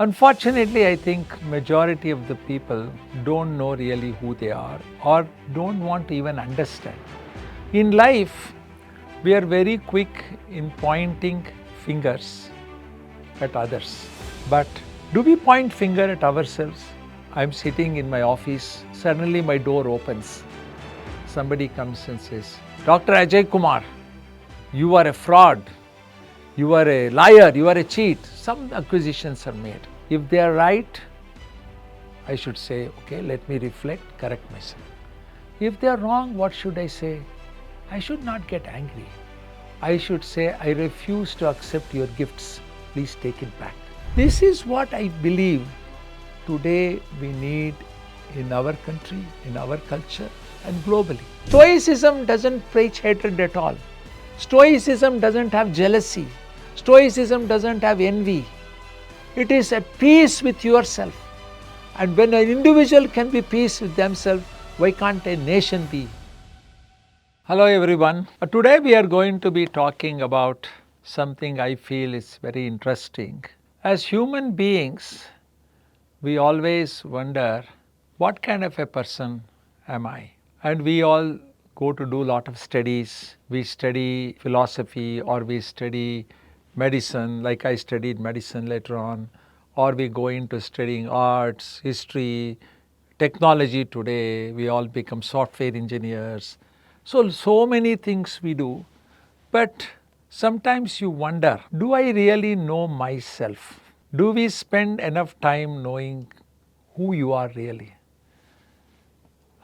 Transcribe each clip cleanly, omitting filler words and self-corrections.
Unfortunately, I think majority of the people don't know really who they are or don't want to even understand. In life, we are very quick in pointing fingers at others. But do we point finger at ourselves? I'm sitting in my office, suddenly my door opens. Somebody comes and says, Dr. Ajai Kumar, you are a fraud, you are a liar, you are a cheat. Some accusations are made. If they are right, I should say, okay, let me reflect, correct myself. If they are wrong, what should I say? I should not get angry. I should say, I refuse to accept your gifts. Please take it back. This is what I believe today we need in our country, in our culture, and globally. Stoicism doesn't preach hatred at all. Stoicism doesn't have jealousy. Stoicism doesn't have envy. It is at peace with yourself. And when an individual can be peace with themselves, why can't a nation be? Hello everyone. Today we are going to be talking about something I feel is very interesting. As human beings, we always wonder, what kind of a person am I? And we all go to do a lot of studies. We study philosophy or we study medicine, like I studied medicine later on, or we go into studying arts, history, technology today. We all become software engineers. So many things we do. But sometimes you wonder, do I really know myself? Do we spend enough time knowing who you are really?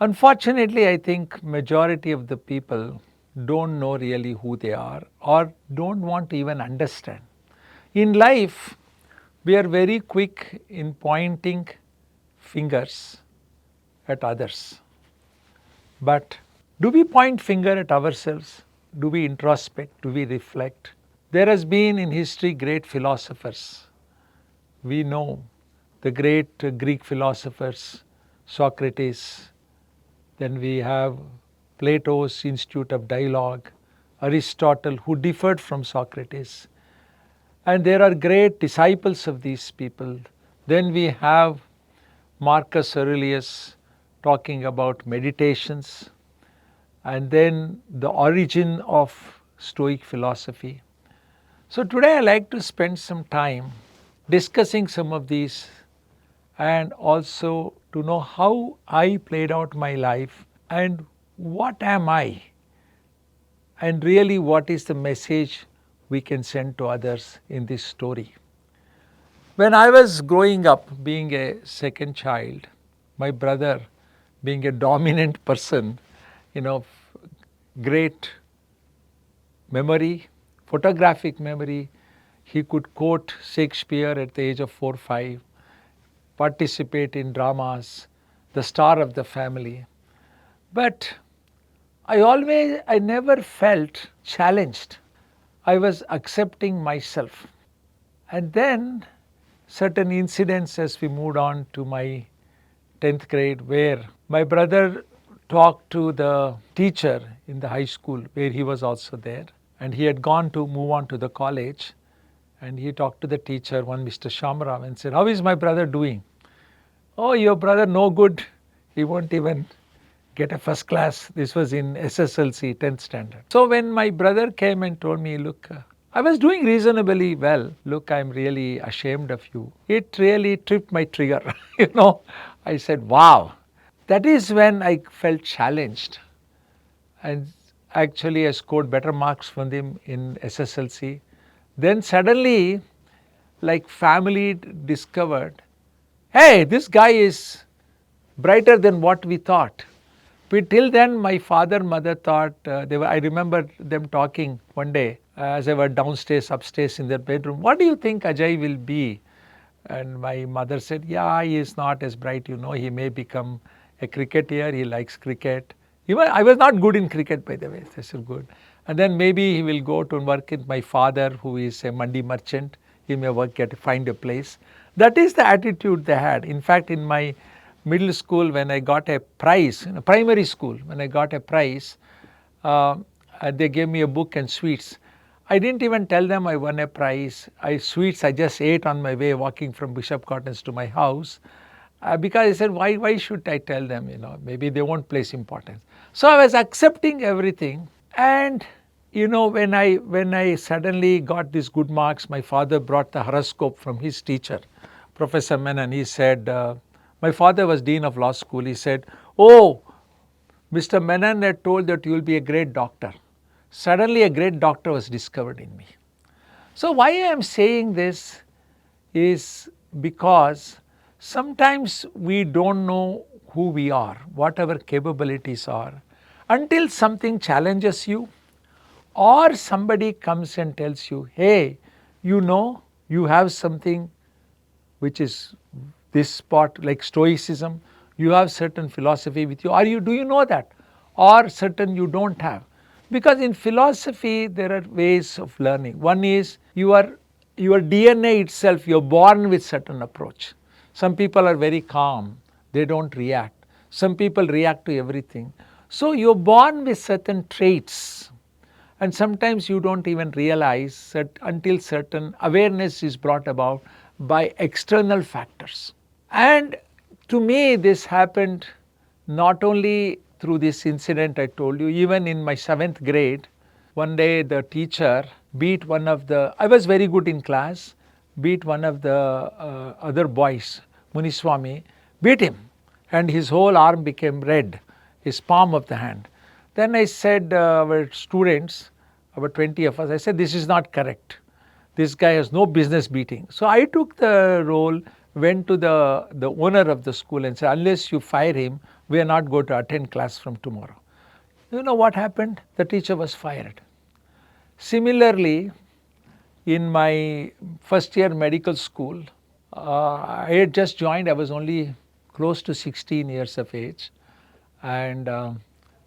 Unfortunately, I think majority of the people don't know really who they are or don't want to even understand. In life, we are very quick in pointing fingers at others. But do we point finger at ourselves? Do we introspect? Do we reflect? There has been in history great philosophers. We know the great Greek philosophers, Socrates, then we have Plato's Institute of Dialogue, Aristotle, who differed from Socrates. And there are great disciples of these people. Then we have Marcus Aurelius talking about meditations, and then the origin of Stoic philosophy. So today I like to spend some time discussing some of these and also to know how I played out my life and what am I, and really what is the message we can send to others in this story. When I was growing up, being a second child, my brother being a dominant person, great memory, photographic memory, he could quote Shakespeare at the age of 4, 5, participate in dramas, the star of the family. But I never felt challenged. I was accepting myself. And then certain incidents as we moved on to my 10th grade, where my brother talked to the teacher in the high school where he was also there, and he had gone to move on to the college, and he talked to the teacher, one Mr. Shamram, and said, how is my brother doing? Oh, your brother no good, he won't even get a first class. This was in SSLC, 10th standard. So when my brother came and told me, look, I was doing reasonably well. Look, I'm really ashamed of you. It really tripped my trigger. I said, wow. That is when I felt challenged. And actually I scored better marks from them in SSLC. Then suddenly, like family discovered, hey, this guy is brighter than what we thought. But till then, my father, mother thought, I remember them talking one day as I was downstairs, upstairs in their bedroom. What do you think Ajai will be? And my mother said, yeah, he is not as bright, he may become a cricketer, he likes cricket. I was not good in cricket, by the way, this is good. And then maybe he will go to work with my father, who is a mandi merchant. He may find a place. That is the attitude they had. In fact, in my middle school, when I got a prize, in primary school, when I got a prize, they gave me a book and sweets. I didn't even tell them I won a prize. Sweets I just ate on my way walking from Bishop Cottons to my house. Because I said, why should I tell them? Maybe they won't place importance. So I was accepting everything. And when I suddenly got these good marks, my father brought the horoscope from his teacher, Professor Menon. He said, my father was dean of law school. He said, "Oh, Mr. Menon had told that you will be a great doctor." Suddenly, a great doctor was discovered in me. So why I am saying this is because sometimes we don't know who we are, what our capabilities are, until something challenges you, or somebody comes and tells you, hey, you have something which is this spot, like Stoicism, you have certain philosophy with you, or do you know that, or certain you don't have. Because in philosophy there are ways of learning. One is your DNA itself, you're born with certain approach. Some people are very calm, they don't react. Some people react to everything. So you're born with certain traits, and sometimes you don't even realize that until certain awareness is brought about by external factors. And to me, this happened not only through this incident I told you, even in my 7th grade. One day the teacher beat I was very good in class, beat one of the other boys, Muniswami, beat him, and his whole arm became red, his palm of the hand. Then I said, our students, about 20 of us, I said, this is not correct. This guy has no business beating. So I took the role, went to the owner of the school and said, unless you fire him, we are not going to attend class from tomorrow. You know what happened? The teacher was fired. Similarly, in my first year medical school, I had just joined. I was only close to 16 years of age. And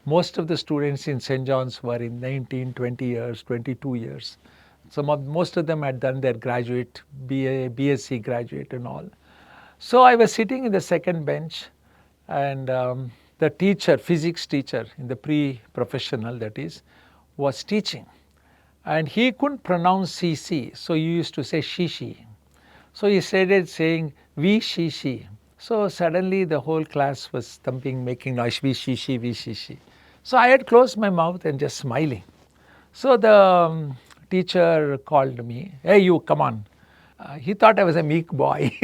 most of the students in St. John's were in 19, 20 years, 22 years. Most of them had done their graduate, BSc graduate and all. So I was sitting in the second bench, and the teacher, physics teacher in the pre-professional, that is, was teaching. And he couldn't pronounce CC, so he used to say shishi. So he started saying we shishi. So suddenly the whole class was thumping, making noise, we shishi, we shishi. So I had closed my mouth and just smiling. So the teacher called me, hey you, come on. He thought I was a meek boy,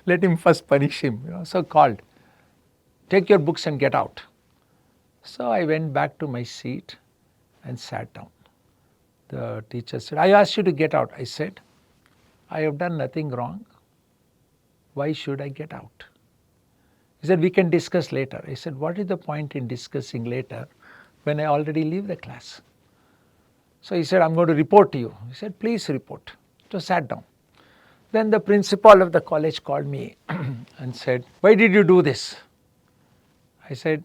let him first punish him. So called, take your books and get out. So I went back to my seat and sat down. The teacher said, I asked you to get out. I said, I have done nothing wrong. Why should I get out? He said, we can discuss later. I said, what is the point in discussing later when I already leave the class? So he said, I'm going to report to you. He said, please report. So sat down. Then the principal of the college called me and said, why did you do this? I said,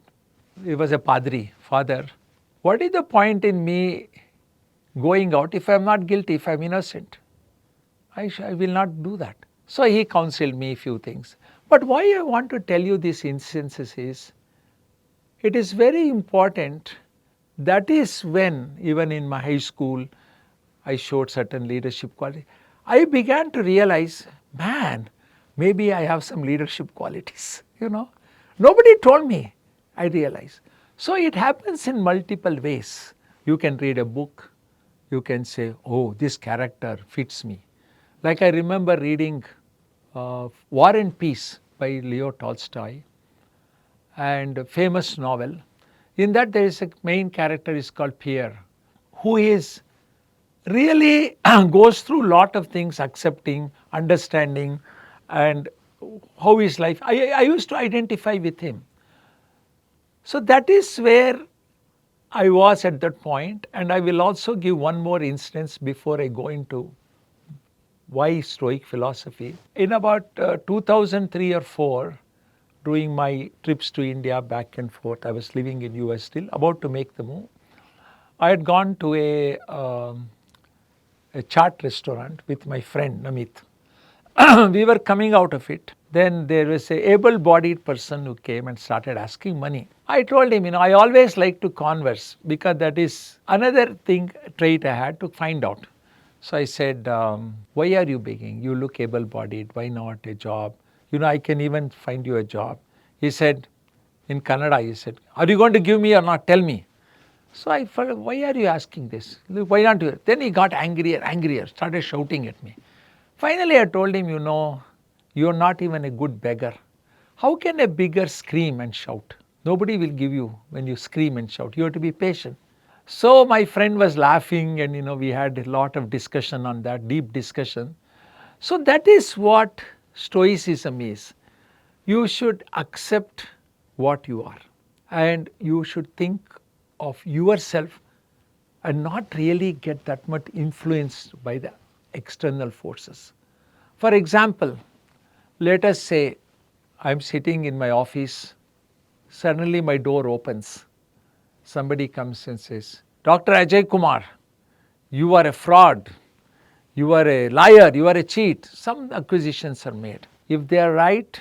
it was a padri, father. What is the point in me going out if I am not guilty, if I am innocent? I will not do that. So he counseled me a few things. But why I want to tell you these instances is, it is very important. That is when, even in my high school, I showed certain leadership qualities. I began to realize, man, maybe I have some leadership qualities, Nobody told me, I realized. So it happens in multiple ways. You can read a book, you can say, oh, this character fits me. Like I remember reading War and Peace by Leo Tolstoy, and a famous novel. In that there is a main character is called Pierre, who is really goes through a lot of things, accepting, understanding, and how his life. I used to identify with him. So that is where I was at that point, and I will also give one more instance before I go into why Stoic philosophy. In about 2003 or 4, doing my trips to India back and forth, I was living in US still, about to make the move. I had gone to a chaat restaurant with my friend Namit. We were coming out of it. Then there was a able-bodied person who came and started asking money. I told him, I always like to converse because that is another trait I had to find out. So I said, why are you begging? You look able-bodied. Why not a job? I can even find you a job. He said, in Kannada, he said, are you going to give me or not? Tell me. So I felt, why are you asking this? Why not you? Then he got angrier, started shouting at me. Finally, I told him, you're not even a good beggar. How can a beggar scream and shout? Nobody will give you when you scream and shout. You have to be patient. So my friend was laughing, and we had a lot of discussion on that, deep discussion. So that is what Stoicism is. You should accept what you are, and you should think of yourself and not really get that much influenced by the external forces. For example, let us say I'm sitting in my office, suddenly my door opens. Somebody comes and says, Dr. Ajai Kumar, you are a fraud, you are a liar, you are a cheat. Some accusations are made. If they are right,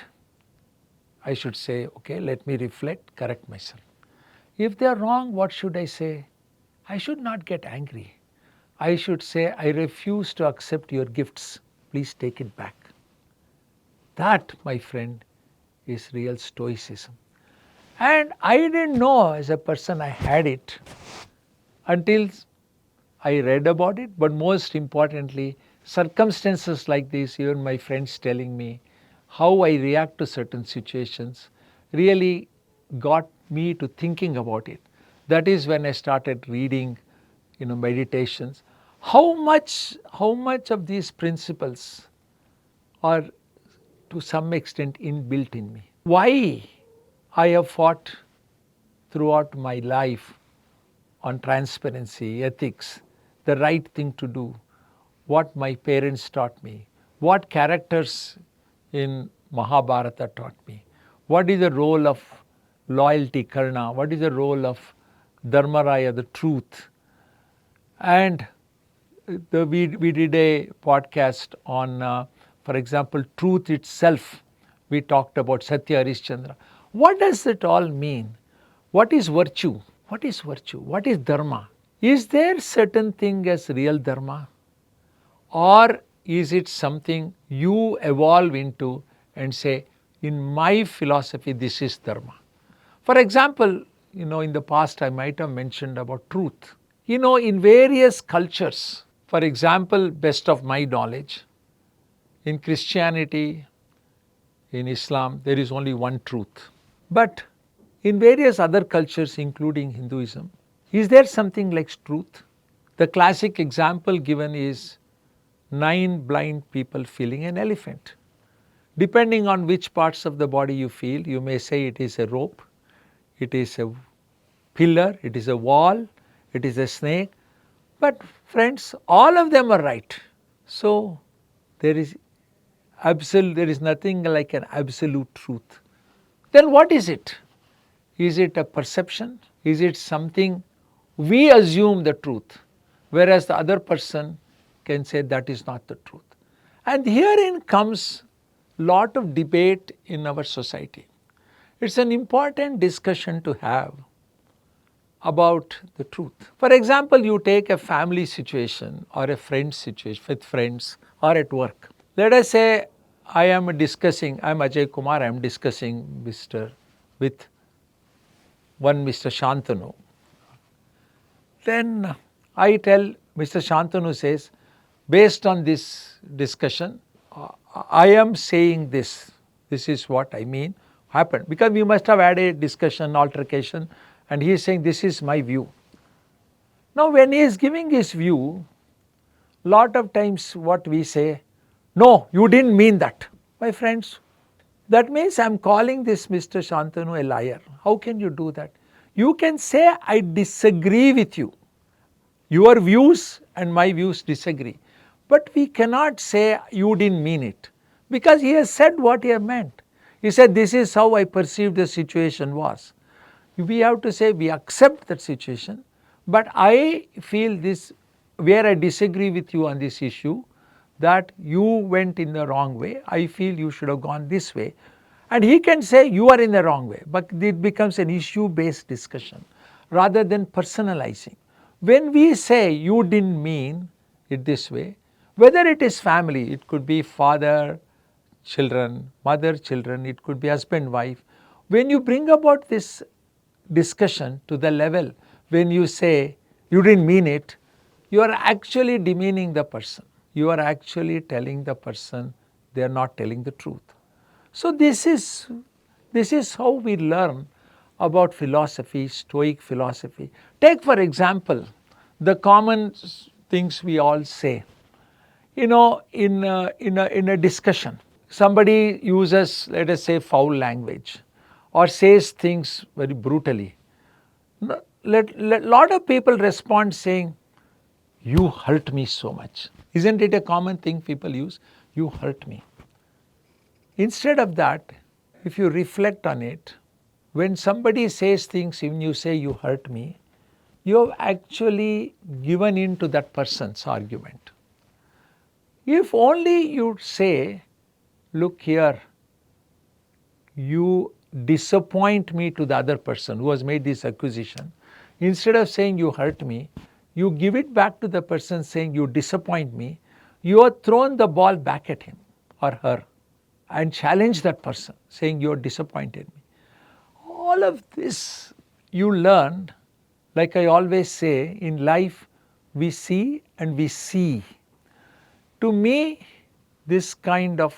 I should say, okay, let me reflect, correct myself. If they are wrong, what should I say? I should not get angry. I should say, I refuse to accept your gifts. Please take it back. That, my friend, is real Stoicism. And I didn't know as a person I had it until I read about it. But most importantly, circumstances like this, even my friends telling me how I react to certain situations, really got me to thinking about it. That is when I started reading, meditations. How much of these principles are to some extent inbuilt in me. Why I have fought throughout my life on transparency, ethics, the right thing to do, what my parents taught me, what characters in Mahabharata taught me, what is the role of loyalty, Karna, what is the role of Dharmaraya, the truth. And we did a podcast on, for example, truth itself. We talked about Satya Harishchandra. What does it all mean? What is virtue? What is virtue? What is dharma? Is there certain thing as real dharma? Or is it something you evolve into and say, in my philosophy, this is dharma? For example, in the past I might have mentioned about truth. In various cultures, for example, best of my knowledge, in Christianity, in Islam, there is only one truth. But in various other cultures, including Hinduism, is there something like truth? The classic example given is 9 blind people feeling an elephant. Depending on which parts of the body you feel, you may say it is a rope, it is a pillar, it is a wall, it is a snake. But friends, all of them are right. So there is nothing like an absolute truth. Then what is it? Is it a perception? Is it something we assume the truth, whereas the other person can say that is not the truth? And herein comes lot of debate in our society. It's an important discussion to have about the truth. For example, you take a family situation or a friend situation with friends or at work. Let us say I'm Ajai Kumar, I am discussing with one Mr. Shantanu. Then I tell Mr. Shantanu says, based on this discussion, I am saying this is what I mean happened. Because we must have had a discussion, altercation, and he is saying this is my view. Now when he is giving his view, lot of times what we say, no, you didn't mean that. My friends, that means I am calling this Mr. Shantanu a liar. How can you do that? You can say I disagree with you. Your views and my views disagree. But we cannot say you didn't mean it, because he has said what he meant. He said this is how I perceived the situation was. We have to say we accept that situation, but I feel this, where I disagree with you on this issue, that you went in the wrong way. I feel you should have gone this way. And he can say you are in the wrong way, but it becomes an issue-based discussion rather than personalizing. When we say you didn't mean, it this way. Whether it is family, it could be father, children, mother, children, it could be husband, wife. When you bring about this discussion to the level when you say you didn't mean it, you are actually demeaning the person. You are actually telling the person they are not telling the truth. So this is how we learn about philosophy, Stoic philosophy. Take for example the common things we all say. In a discussion, somebody uses, let us say, foul language or says things very brutally. Lot of people respond saying, "You hurt me so much." Isn't it a common thing people use? "You hurt me." Instead of that, if you reflect on it, when somebody says things, when you say "you hurt me," you have actually given in to that person's argument. If only you say, "Look here, you disappoint me," to the other person who has made this accusation, instead of saying "you hurt me," you give it back to the person saying "you disappoint me," you have thrown the ball back at him or her and challenge that person saying "you disappointed me." All of this you learn, like I always say, in life we see and we see. To me, this kind of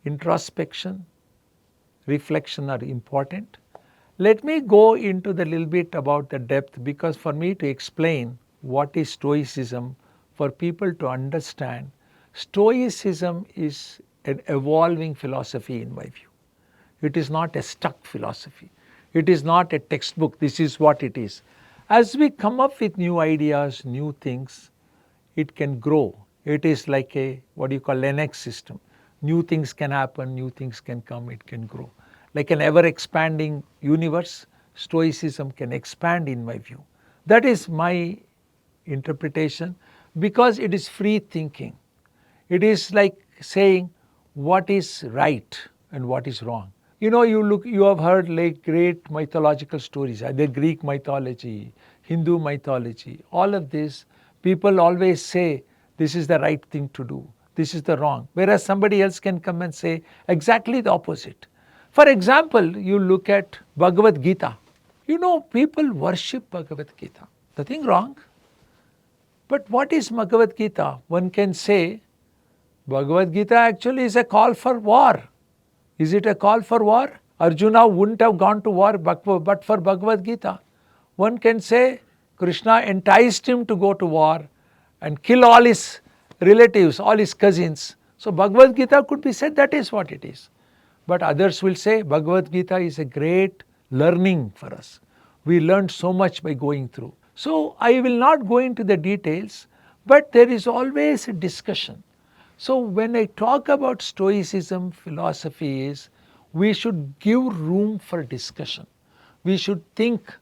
introspection, reflection are important. Let me go into the little bit about the depth, because for me to explain what is Stoicism, for people to understand, Stoicism is an evolving philosophy in my view. It is not a stuck philosophy. It is not a textbook, this is what it is. As we come up with new ideas, new things, it can grow. It is like a, what you call, Linux system. New things can happen, new things can come, it can grow. Like an ever expanding universe, Stoicism can expand in my view. That is my interpretation, because it is free thinking. It is like saying what is right and what is wrong. You have heard like great mythological stories, either Greek mythology, Hindu mythology, all of this, people always say this is the right thing to do, this is the wrong, whereas somebody else can come and say exactly the opposite. For example, you look at Bhagavad Gita. People worship Bhagavad Gita. Nothing wrong. But what is Bhagavad Gita? One can say Bhagavad Gita actually is a call for war. Is it a call for war? Arjuna wouldn't have gone to war but for Bhagavad Gita. One can say Krishna enticed him to go to war and kill all his relatives, all his cousins. So Bhagavad Gita could be said that is what it is. But others will say Bhagavad Gita is a great learning for us. We learned so much by going through. So I will not go into the details, but there is always a discussion. So when I talk about Stoicism philosophy is, we should give room for discussion. We should think,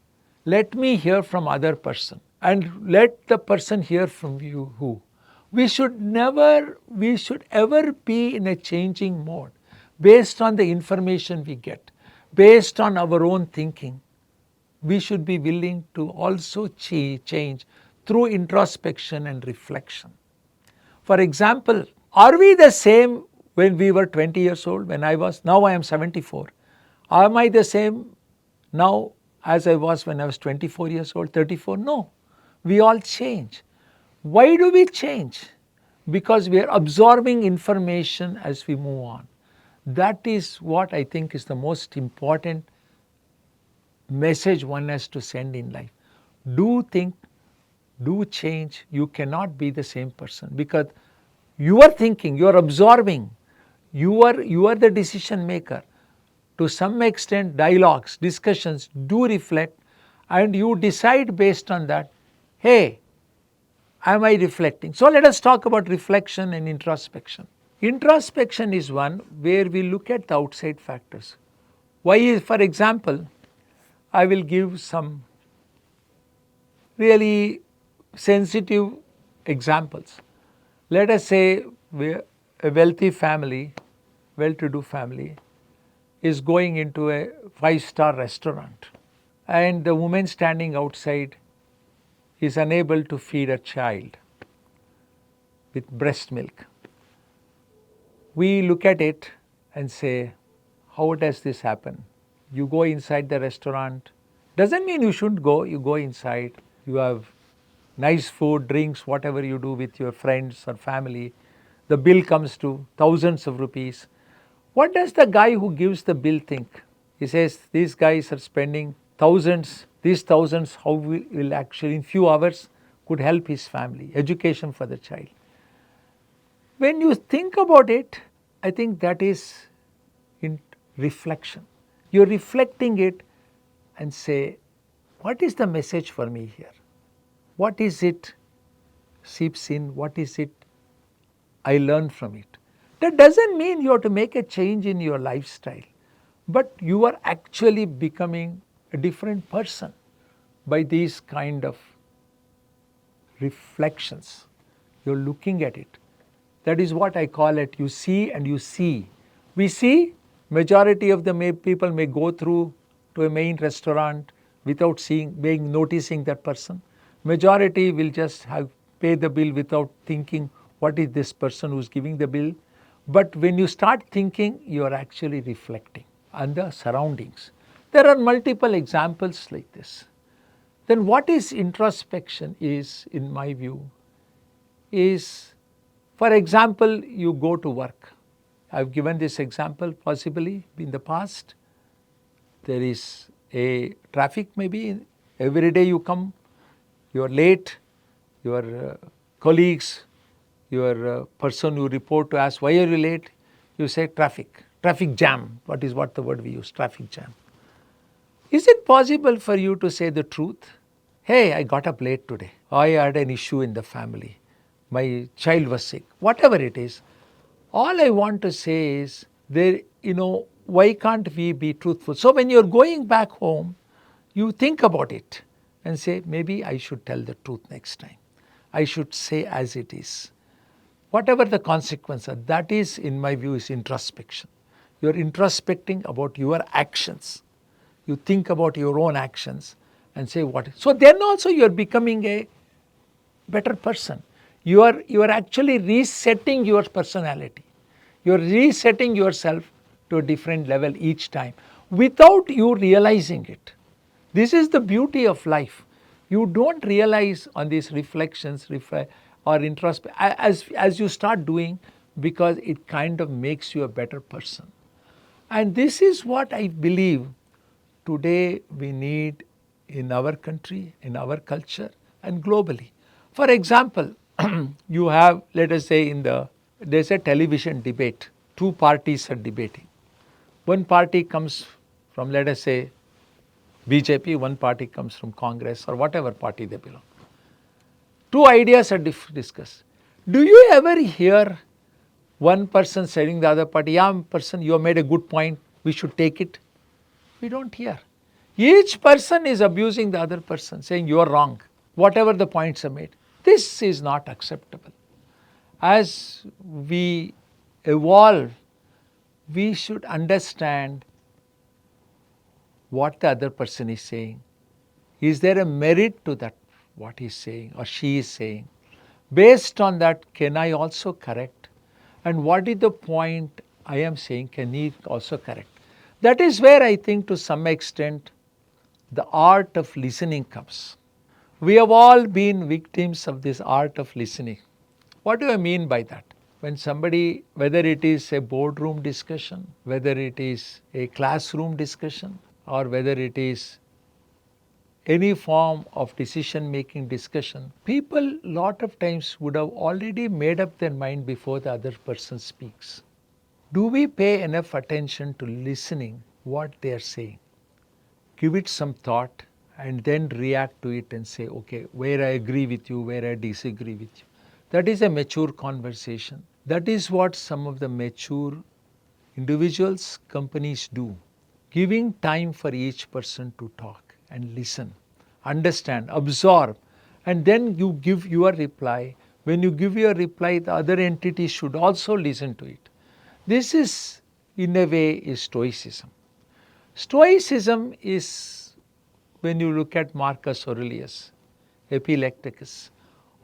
let me hear from other person and let the person hear from you who. We should ever be in a changing mode based on the information we get, based on our own thinking. We should be willing to also change through introspection and reflection. For example, are we the same when we were 20 years old, now I am 74. Am I the same now as I was when I was 24 years old, 34? No, we all change. Why do we change? Because we are absorbing information as we move on. That is what I think is the most important message one has to send in life. Do think, do change. You cannot be the same person, because you are thinking, you are absorbing, you are the decision maker. To some extent, dialogues, discussions do reflect, and you decide based on that, hey, am I reflecting? So let us talk about reflection and introspection. Introspection is one where we look at the outside factors. For example, I will give some really sensitive examples. Let us say a wealthy family, well-to-do family, is going into a 5-star restaurant, and the woman standing outside is unable to feed a child. with breast milk. We look at it and say, how does this happen? You go inside the restaurant. Doesn't mean you shouldn't go. You go inside. You have nice food, drinks, whatever you do with your friends or family. The bill comes to thousands of rupees. What does the guy who gives the bill think? He says, these guys are spending thousands. These thousands, how will actually in few hours could help his family, education for the child. When you think about it, I think that is in reflection. You're reflecting it and say, what is the message for me here? What is it seeps in? What is it I learn from it? That doesn't mean you have to make a change in your lifestyle, but you are actually becoming a different person by these kind of reflections. You're looking at it. That is what I call it. You see and you see. We see majority of the people may go through to a main restaurant without noticing that person. Majority will just pay the bill without thinking what is this person who's giving the bill. But when you start thinking, you are actually reflecting on the surroundings. There are multiple examples like this. Then what is introspection is, in my view, is, for example, you go to work. I've given this example possibly in the past. There is a traffic maybe. Every day you come, you are late, your colleagues, your person you report to ask, why are you late? You say traffic jam. What the word we use, traffic jam. Is it possible for you to say the truth? Hey, I got up late today. I had an issue in the family. My child was sick. Whatever it is, all I want to say is, why can't we be truthful? So when you're going back home, you think about it and say, maybe I should tell the truth next time. I should say as it is. Whatever the consequences are, that is, in my view, is introspection. You're introspecting about your actions. You think about your own actions and say what. So then also you're becoming a better person. You are actually resetting your personality. You are resetting yourself to a different level each time without you realizing it. This is the beauty of life. You don't realize on these reflections or introspect as you start doing, because it kind of makes you a better person. And this is what I believe today we need in our country, in our culture, and globally. For example, you have, let us say, there's a television debate. Two parties are debating. One party comes from, let us say, BJP, one party comes from Congress or whatever party they belong. Two ideas are discussed. Do you ever hear one person saying the other party, yeah, person, you have made a good point, we should take it? We don't hear. Each person is abusing the other person, saying you are wrong, whatever the points are made. This is not acceptable. As we evolve, we should understand what the other person is saying. Is there a merit to that, what he's saying or she is saying? Based on that, can I also correct? And what is the point I am saying, can he also correct? That is where I think to some extent the art of listening comes. We have all been victims of this art of listening. What do I mean by that? When somebody, whether it is a boardroom discussion, whether it is a classroom discussion, or whether it is any form of decision-making discussion, people lot of times would have already made up their mind before the other person speaks. Do we pay enough attention to listening what they are saying? Give it some thought and then react to it and say, okay, where I agree with you, where I disagree with you. That is a mature conversation. That is what some of the mature individuals, companies do. Giving time for each person to talk and listen, understand, absorb, and then you give your reply. When you give your reply, the other entity should also listen to it. This is, in a way, is Stoicism. Stoicism is, when you look at Marcus Aurelius, Epictetus,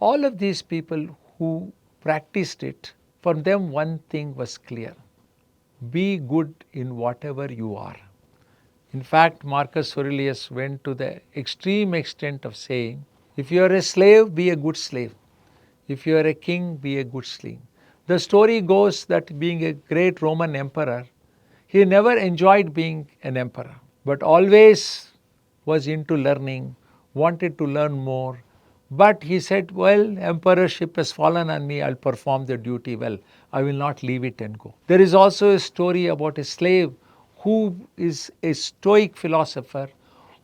all of these people who practiced it, for them one thing was clear: be good in whatever you are. In fact, Marcus Aurelius went to the extreme extent of saying, if you are a slave, be a good slave. If you are a king, be a good king. The story goes that being a great Roman emperor, he never enjoyed being an emperor, but always was into learning, wanted to learn more. But he said, well, emperorship has fallen on me, I'll perform the duty well. I will not leave it and go. There is also a story about a slave who is a Stoic philosopher,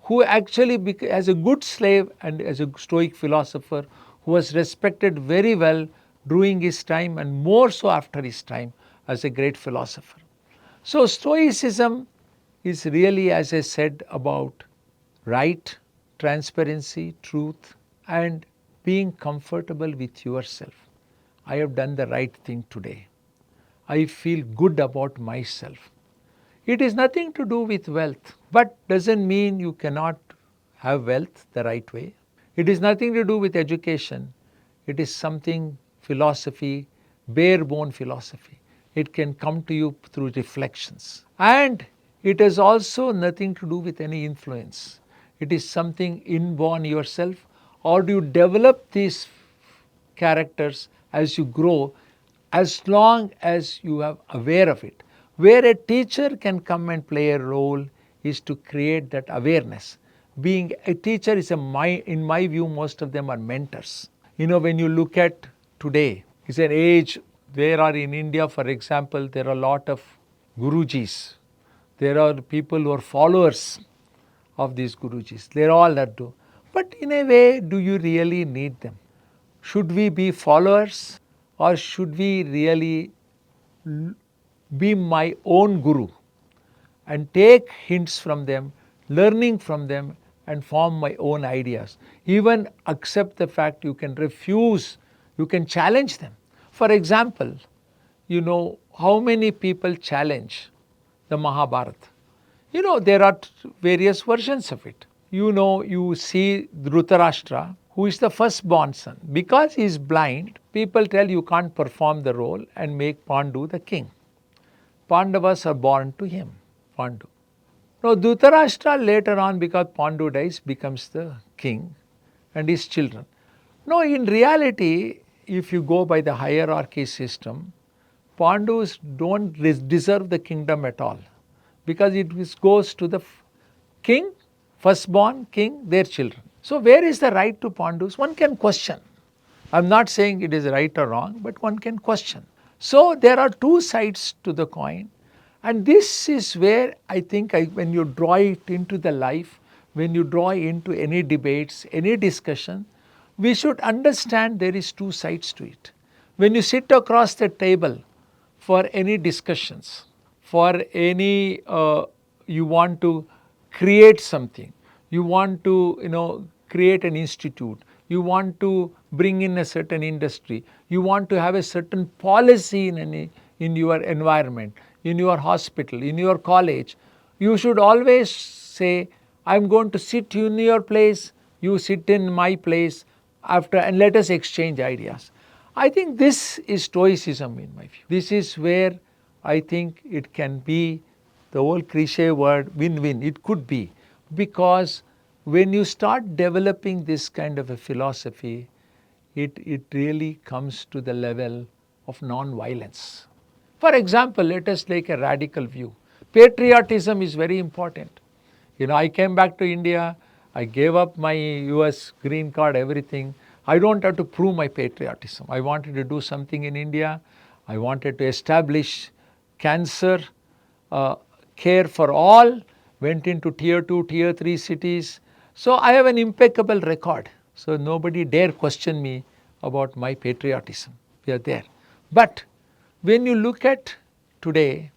who actually, as a good slave and as a Stoic philosopher, who was respected very well during his time and more so after his time as a great philosopher. So Stoicism is really, as I said, about right, transparency, truth, and being comfortable with yourself. I have done the right thing today. I feel good about myself. It is nothing to do with wealth, but doesn't mean you cannot have wealth the right way. It is nothing to do with education. It is something philosophy, bare bone philosophy. It can come to you through reflections. And it has also nothing to do with any influence. It is something inborn yourself, or do you develop these characters as you grow, as long as you are aware of it. Where a teacher can come and play a role is to create that awareness. Being a teacher is in my view, most of them are mentors. When you look at today, it's an age where in India, for example, there are a lot of gurujis. There are people who are followers of these gurujis. They're all that do. But in a way, do you really need them? Should we be followers, or should we really be my own guru and take hints from them, learning from them, and form my own ideas? Even accept the fact you can refuse, you can challenge them. For example, how many people challenge the Mahabharata? There are various versions of it. You see Dhritarashtra, who is the firstborn son. Because he is blind, people tell you can't perform the role and make Pandu the king. Pandavas are born to him, Pandu. Now Dhritarashtra later on, because Pandu dies, becomes the king and his children. No, in reality, if you go by the hierarchy system, Pandus don't deserve the kingdom at all, because it goes to the king, firstborn king, their children. So where is the right to Pandus? One can question. I'm not saying it is right or wrong, but one can question. So there are two sides to the coin, and this is where I think when you draw it into the life, when you draw into any debates, any discussion, we should understand there is two sides to it. When you sit across the table for any discussions, for any, you want to create something, you want to, create an institute, you want to bring in a certain industry, you want to have a certain policy in your environment, in your hospital, in your college, you should always say, I'm going to sit in your place, you sit in my place, and let us exchange ideas. I think this is Stoicism in my view. This is where I think it can be the old cliche word win-win. It could be, because when you start developing this kind of a philosophy, it really comes to the level of non-violence. For example, let us take a radical view. Patriotism is very important. I came back to India, I gave up my US green card, everything. I don't have to prove my patriotism. I wanted to do something in India. I wanted to establish cancer care for all, went into tier 2, tier 3 cities. So I have an impeccable record. So nobody dare question me about my patriotism. We are there. But when you look at today,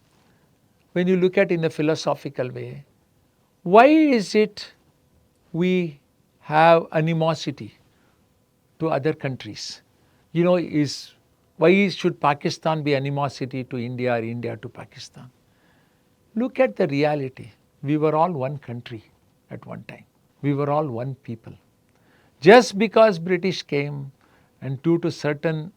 when you look at in a philosophical way, why is it we have animosity to other countries? Why should Pakistan be animosity to India or India to Pakistan? Look at the reality. We were all one country at one time. We were all one people. Just because British came and due to certain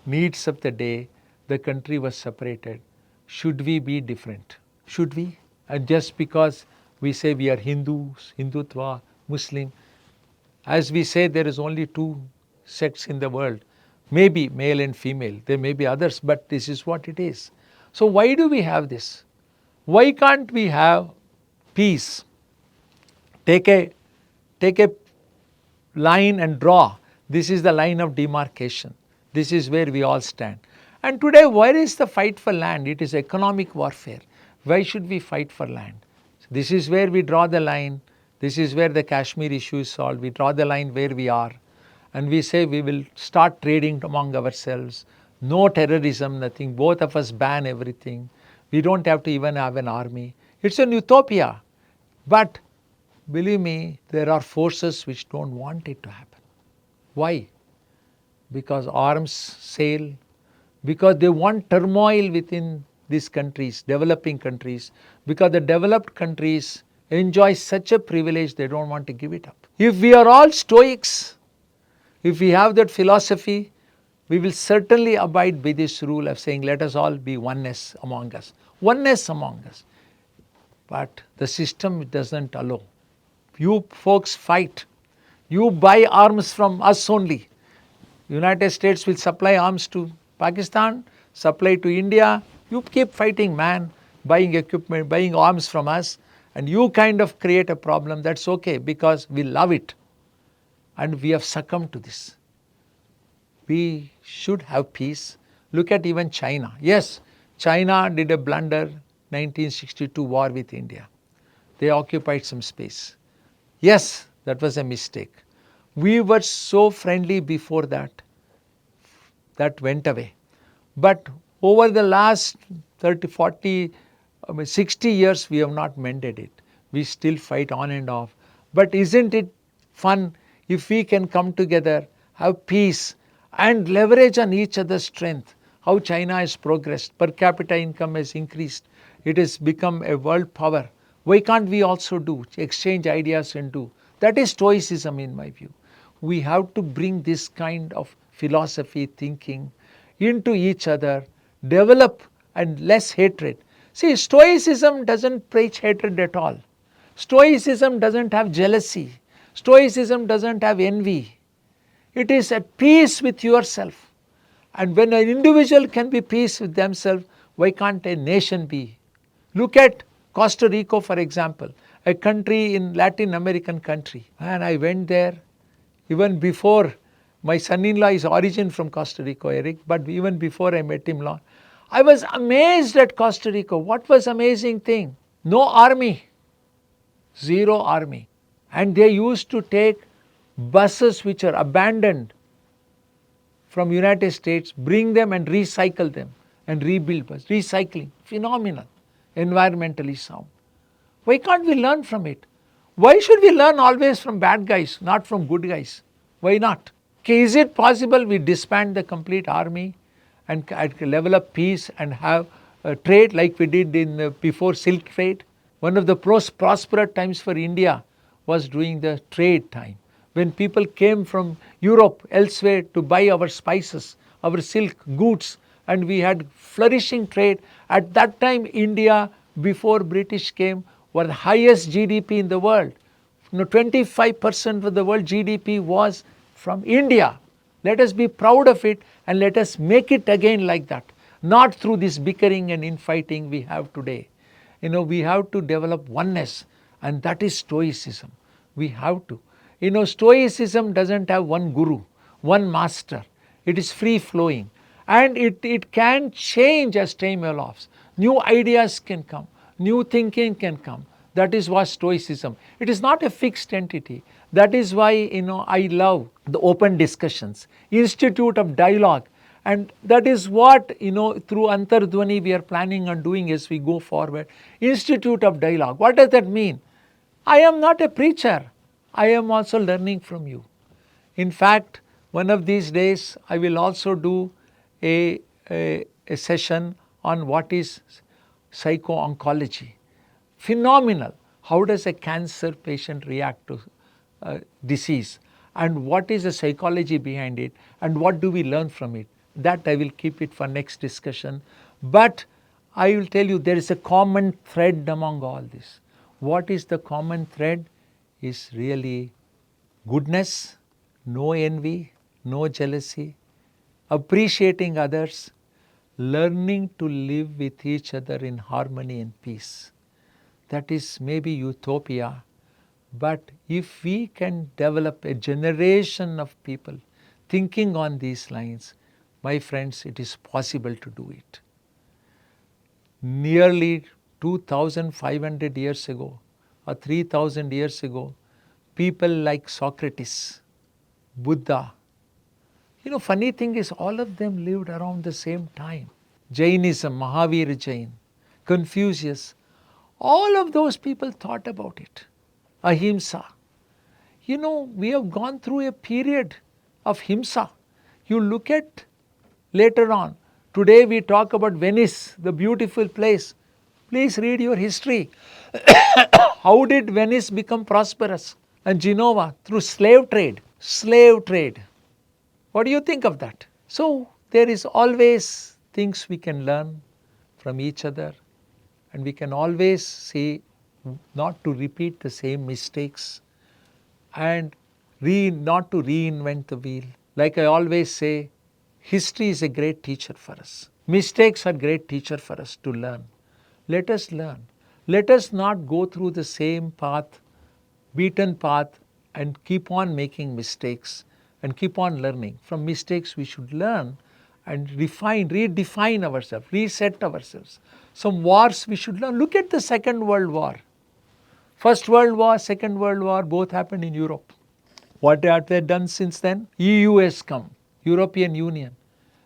needs of the day, the country was separated. Should we be different? Should we? And just because we say we are Hindus, Hindutva, Muslim, as we say there is only two sects in the world, maybe male and female, there may be others, but this is what it is. So why do we have this? Why can't we have peace? Take a line and draw. This is the line of demarcation. This is where we all stand. And today, where is the fight for land? It is economic warfare. Why should we fight for land? This is where we draw the line. This is where the Kashmir issue is solved. We draw the line where we are. And we say we will start trading among ourselves. No terrorism, nothing. Both of us ban everything. We don't have to even have an army. It's an utopia. But believe me, there are forces which don't want it to happen. Why? Because arms sail, because they want turmoil within these countries, developing countries, because the developed countries enjoy such a privilege they don't want to give it up. If we are all Stoics, if we have that philosophy, we will certainly abide by this rule of saying let us all be oneness among us. Oneness among us. But the system doesn't allow. You folks fight. You buy arms from us only. United States will supply arms to Pakistan, supply to India. You keep fighting, man, buying equipment, buying arms from us, and you kind of create a problem. That's okay because we love it. And we have succumbed to this. We should have peace. Look at even China. Yes, China did a blunder, 1962 war with India. They occupied some space. Yes, that was a mistake. We were so friendly before that. That went away. But over the last 30, 40, 60 years, we have not mended it. We still fight on and off. But isn't it fun if we can come together, have peace, and leverage on each other's strength? How China has progressed. Per capita income has increased. It has become a world power. Why can't we also do? Exchange ideas and do. That is Stoicism in my view. We have to bring this kind of philosophy, thinking into each other, develop and less hatred. See, Stoicism doesn't preach hatred at all. Stoicism doesn't have jealousy. Stoicism doesn't have envy. It is at peace with yourself. And when an individual can be peace with themselves, why can't a nation be? Look at Costa Rica, for example, a country in Latin American country. And I went there even before. My son-in-law is origin from Costa Rica, Eric, but even before I met him, I was amazed at Costa Rica. What was amazing thing? No army, zero army. And they used to take buses which are abandoned from United States, bring them and recycle them and rebuild buses. Recycling, phenomenal, environmentally sound. Why can't we learn from it? Why should we learn always from bad guys, not from good guys? Why not? Is it possible we disband the complete army and level up peace and have a trade like we did in before silk trade? One of the prosperous times for India was during the trade time, when people came from Europe, elsewhere to buy our spices, our silk goods, and we had flourishing trade. At that time, India, before British came, were the highest GDP in the world. 25% of the world GDP was from India. Let us be proud of it and let us make it again like that. Not through this bickering and infighting we have today. We have to develop oneness, and that is Stoicism. We have to. Stoicism doesn't have one guru, one master. It is free flowing. And it can change as time elapses. New ideas can come. New thinking can come. That is what Stoicism. It is not a fixed entity. That is why, I love the open discussions, institute of dialogue. And that is what, through Antardhwani we are planning on doing as we go forward. Institute of dialogue. What does that mean? I am not a preacher. I am also learning from you. In fact, one of these days I will also do a session on what is psycho-oncology. Phenomenal. How does a cancer patient react to disease? And what is the psychology behind it? And what do we learn from it? that I will keep it for next discussion. But I will tell you there is a common thread among all this. What is the common thread? Is really goodness, no envy, no jealousy, appreciating others, learning to live with each other in harmony and peace. That is maybe utopia, but if we can develop a generation of people thinking on these lines, my friends, it is possible to do it. Nearly 2500 years ago or 3000 years ago, people like Socrates, Buddha, funny thing is all of them lived around the same time. Jainism, Mahavir Jain, Confucius, all of those people thought about it. Ahimsa. We have gone through a period of himsa. You look at later on. Today we talk about Venice, the beautiful place. Please read your history. How did Venice become prosperous? And Genova through slave trade. Slave trade. What do you think of that? So there is always things we can learn from each other, and we can always say not to repeat the same mistakes and not to reinvent the wheel. Like I always say, history is a great teacher for us. Mistakes are great teacher for us to learn. Let us learn. Let us not go through the same path, beaten path, and keep on making mistakes and keep on learning. From mistakes we should learn and redefine ourselves, reset ourselves. Some wars we should learn. Look at the Second World War. First World War, Second World War, both happened in Europe. What have they done since then? EU has come, European Union.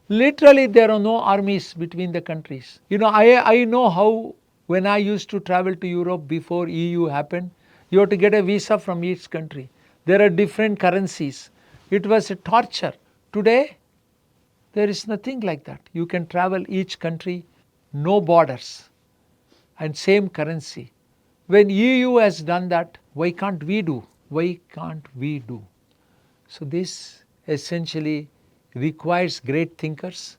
Literally there are no armies between the countries. I know how when I used to travel to Europe before EU happened, you have to get a visa from each country. There are different currencies. It was a torture. Today, there is nothing like that. You can travel each country, no borders, and same currency. When EU has done that, why can't we do? Why can't we do? So this essentially requires great thinkers.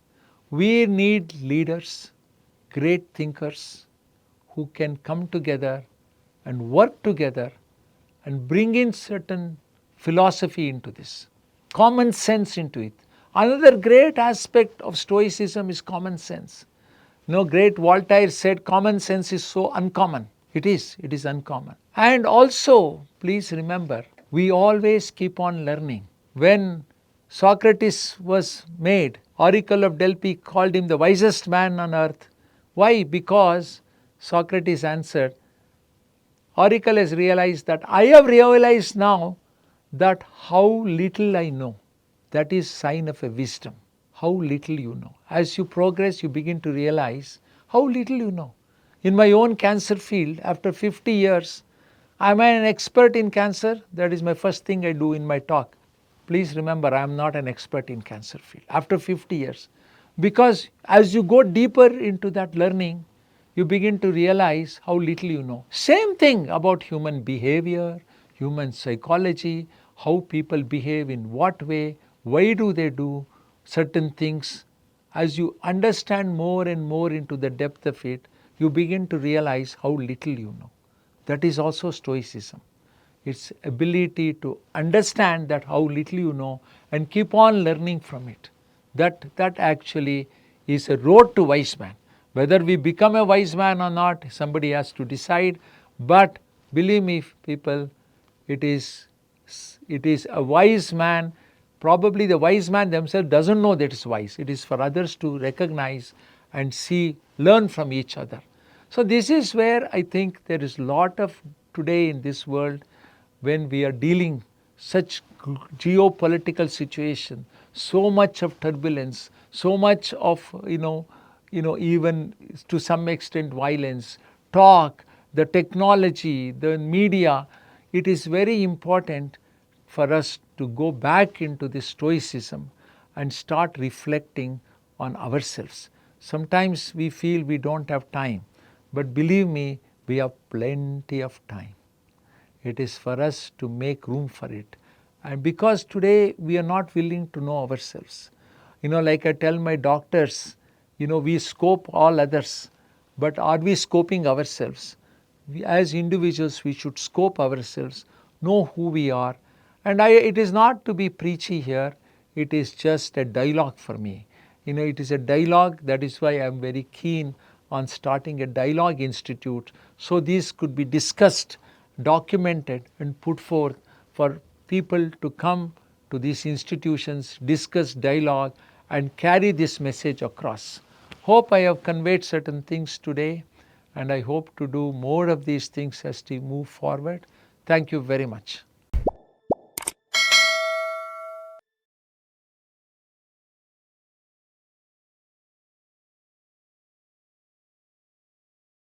We need leaders, great thinkers who can come together and work together and bring in certain philosophy into this, common sense into it. Another great aspect of Stoicism is common sense. Great Voltaire said common sense is so uncommon. It is uncommon. And also, please remember, we always keep on learning. When Socrates was made, Oracle of Delphi called him the wisest man on earth. Why? Because Socrates answered, Oracle has realized that I have realized now that how little I know. That is sign of a wisdom. How little you know. As you progress, you begin to realize how little you know. In my own cancer field, after 50 years, am I an expert in cancer? That is my first thing I do in my talk. Please remember, I am not an expert in cancer field. After 50 years. Because as you go deeper into that learning, you begin to realize how little you know. Same thing about human behavior, human psychology, how people behave in what way, why do they do certain things. As you understand more and more into the depth of it, you begin to realize how little you know. That is also Stoicism. Its ability to understand that how little you know and keep on learning from it. That actually is a road to wise man. Whether we become a wise man or not, somebody has to decide. But believe me, people, it is a wise man. Probably the wise man themselves doesn't know that it's wise. It is for others to recognize and see, learn from each other. So this is where I think there is a lot of today in this world when we are dealing such geopolitical situation, so much of turbulence, so much of even to some extent violence, talk, the technology, the media. It is very important for us to go back into this Stoicism and start reflecting on ourselves. Sometimes we feel we don't have time, but believe me, we have plenty of time. It is for us to make room for it. And because today we are not willing to know ourselves. Like I tell my doctors, we scope all others, but are we scoping ourselves? As individuals, we should scope ourselves, know who we are. And it is not to be preachy here, it is just a dialogue for me. It is a dialogue. That is why I am very keen on starting a dialogue institute. So these could be discussed, documented, and put forth for people to come to these institutions, discuss, dialogue, and carry this message across. Hope I have conveyed certain things today, and I hope to do more of these things as we move forward. Thank you very much.